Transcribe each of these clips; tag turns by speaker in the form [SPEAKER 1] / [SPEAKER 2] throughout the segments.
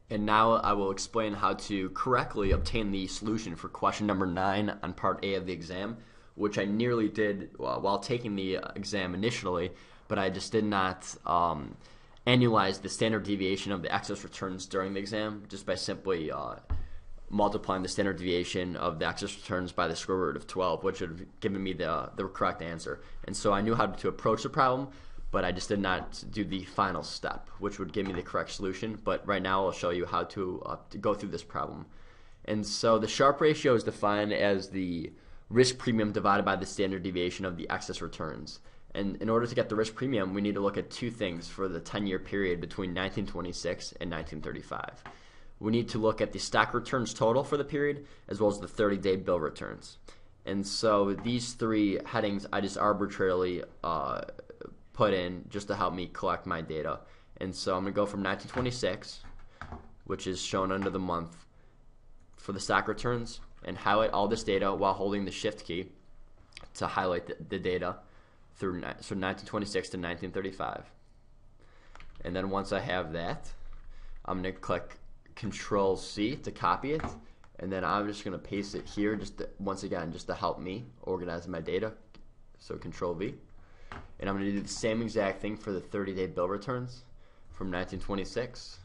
[SPEAKER 1] And now I will explain how to correctly obtain the solution for question number 9 on part A of the exam, which I nearly did while taking the exam initially, but I just did not annualize the standard deviation of the excess returns during the exam just by simply multiplying the standard deviation of the excess returns by the square root of 12, which would have given me the correct answer. And so I knew how to approach the problem, but I just did not do the final step, which would give me the correct solution. But right now I'll show you how to go through this problem. And so the Sharpe ratio is defined as the risk premium divided by the standard deviation of the excess returns. And in order to get the risk premium, we need to look at two things for the 10-year period between 1926 and 1935. We need to look at the stock returns total for the period, as well as the 30-day bill returns. And so these three headings I just arbitrarily put in just to help me collect my data. And so I'm going to go from 1926, which is shown under the month, for the stock returns, and highlight all this data while holding the shift key to highlight the data through 1926 to 1935. And then once I have that, I'm going to click Control C to copy it, and then I'm just going to paste it here once again just to help me organize my data. So Control V. And I'm going to do the same exact thing for the 30-day bill returns from 1926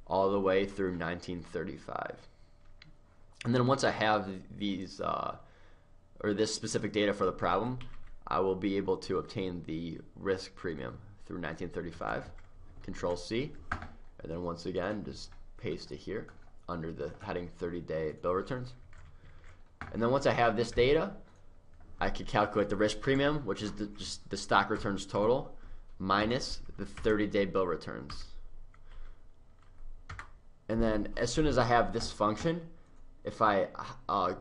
[SPEAKER 1] all the way through 1935. And then once I have these or this specific data for the problem, I will be able to obtain the risk premium through 1935. Control C, and then once again just paste it here under the heading 30-day bill returns. And then once I have this data, I can calculate the risk premium, which is just the stock returns total minus the 30-day bill returns. And then as soon as I have this function, if I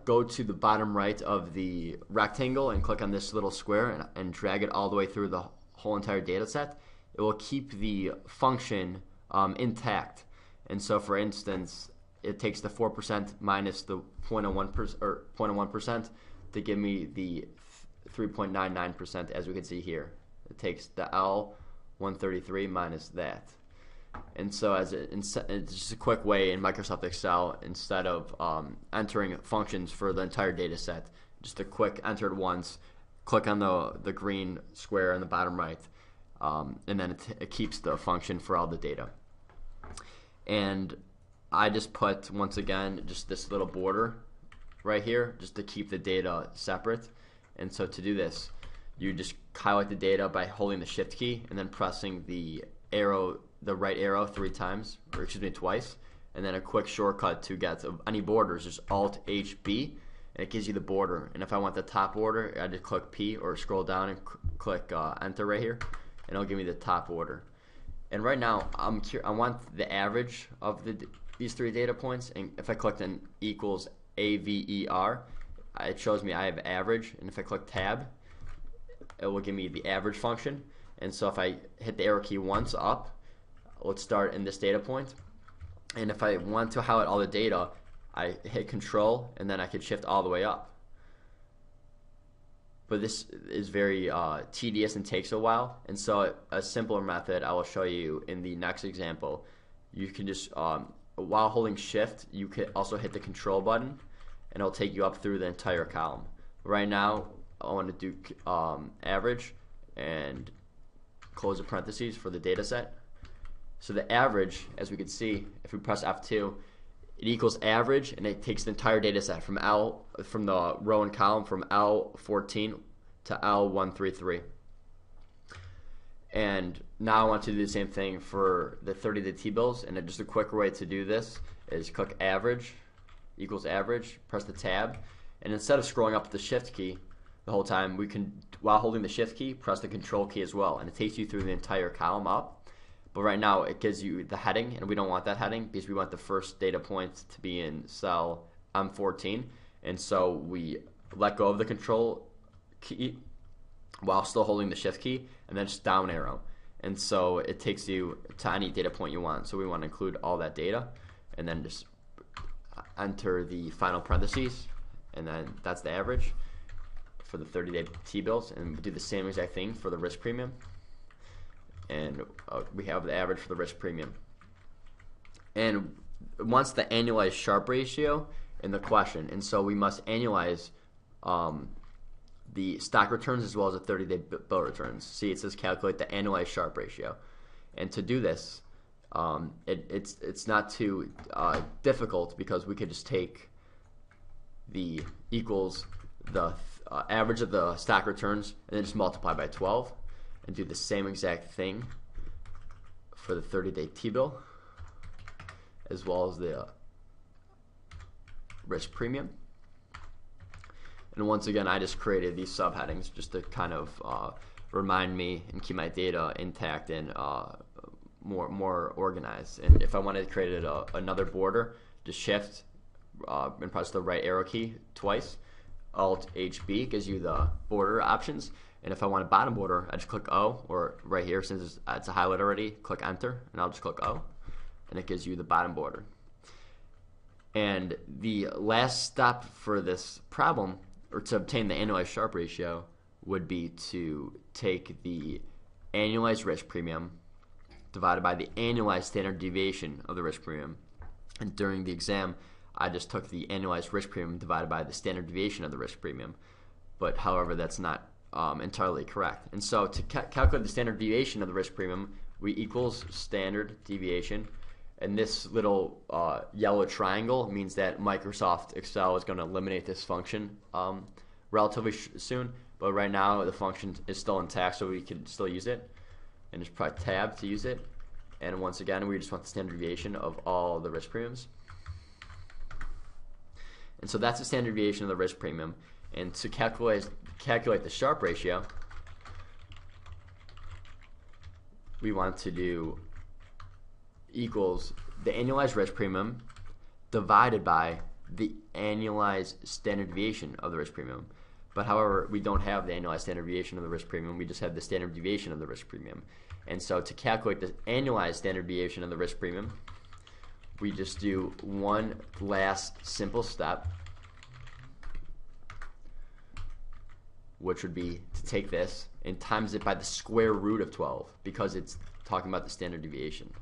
[SPEAKER 1] go to the bottom right of the rectangle and click on this little square and drag it all the way through the whole entire data set, it will keep the function intact. And so for instance, it takes the 4% minus the 0.01% to give me the 3.99%, as we can see here. It takes the L133 minus that. And so it's just a quick way in Microsoft Excel, instead of entering functions for the entire data set, just a quick enter it once, click on the green square in the bottom right, and then it keeps the function for all the data. And I just put, once again, just this little border right here just to keep the data separate. And so to do this, you just highlight the data by holding the shift key and then pressing the right arrow twice, and then a quick shortcut to get any borders is Alt HB, and it gives you the border. And if I want the top border, I just click P or scroll down and click enter right here, and it'll give me the top order. And right now I want the average of these three data points, and if I clicked on equals AVER, it shows me I have average, and if I click tab, it will give me the average function. And so if I hit the arrow key once up, let's start in this data point, and if I want to highlight all the data, I hit control and then I can shift all the way up. But this is very tedious and takes a while, and so a simpler method I will show you in the next example. You can just while holding shift, you can also hit the control button, and it'll take you up through the entire column. Right now I want to do average and close the parentheses for the data set. So the average, as we can see, if we press F2, it equals average, and it takes the entire data set from the row and column from L14 to L133. And now I want to do the same thing for the 30-day T-bills, and just a quicker way to do this is click average equals average, press the tab, and instead of scrolling up the shift key the whole time, we can, while holding the shift key, press the control key as well, and it takes you through the entire column up. But right now it gives you the heading, and we don't want that heading because we want the first data point to be in cell M14, and so we let go of the control key while still holding the shift key, and then just down arrow, and so it takes you to any data point you want. So we want to include all that data, and then just enter the final parentheses, and then that's the average for the 30-day T-bills, and we do the same exact thing for the risk premium. And we have the average for the risk premium. And wants the annualized Sharpe ratio in the question, and so we must annualize the stock returns as well as the 30-day bill returns. See, it says calculate the annualized Sharpe ratio, and to do this, it's not too difficult, because we could just take the equals the average of the stock returns and then just multiply by 12 and do the same exact thing for the 30-day T-bill as well as the risk premium. And once again, I just created these subheadings just to kind of remind me and keep my data intact and more organized. And if I wanted to create another border, just shift and press the right arrow key twice. Alt HB gives you the border options. And if I want a bottom border, I just click O, or right here, since it's a highlight already, click enter, and I'll just click O, and it gives you the bottom border. And the last step for this problem, or to obtain the annualized Sharpe ratio, would be to take the annualized risk premium divided by the annualized standard deviation of the risk premium. And during the exam, I just took the annualized risk premium divided by the standard deviation of the risk premium. But however, that's not entirely correct. And so to calculate the standard deviation of the risk premium, we equals standard deviation. And this little yellow triangle means that Microsoft Excel is going to eliminate this function relatively soon. But right now, the function is still intact, so we can still use it. And just press tab to use it. And once again, we just want the standard deviation of all the risk premiums. And so that's the standard deviation of the risk premium. And to calculate the Sharpe ratio, we want to do equals the annualized risk premium divided by the annualized standard deviation of the risk premium. But however, we don't have the annualized standard deviation of the risk premium, we just have the standard deviation of the risk premium. And so to calculate the annualized standard deviation of the risk premium, we just do one last simple step, which would be to take this and times it by the square root of 12, because it's talking about the standard deviation.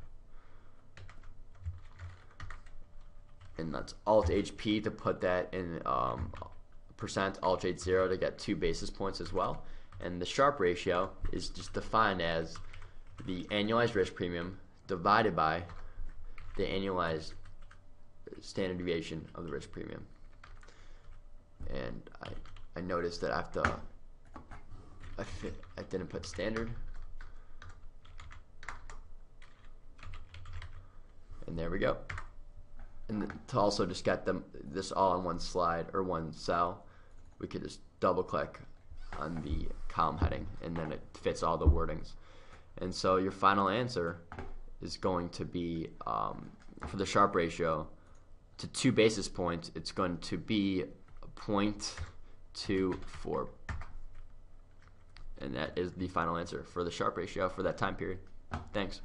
[SPEAKER 1] And that's Alt HP to put that in percent, Alt H0 to get 2 basis points as well. And the Sharpe ratio is just defined as the annualized risk premium divided by the annualized standard deviation of the risk premium. And I noticed that I didn't put standard. And there we go. And to also just get this all in one slide or one cell, we could just double click on the column heading, and then it fits all the wordings. And so your final answer is going to be, for the Sharpe ratio, to 2 basis points, it's going to be 0.24. And that is the final answer for the Sharpe ratio for that time period. Thanks.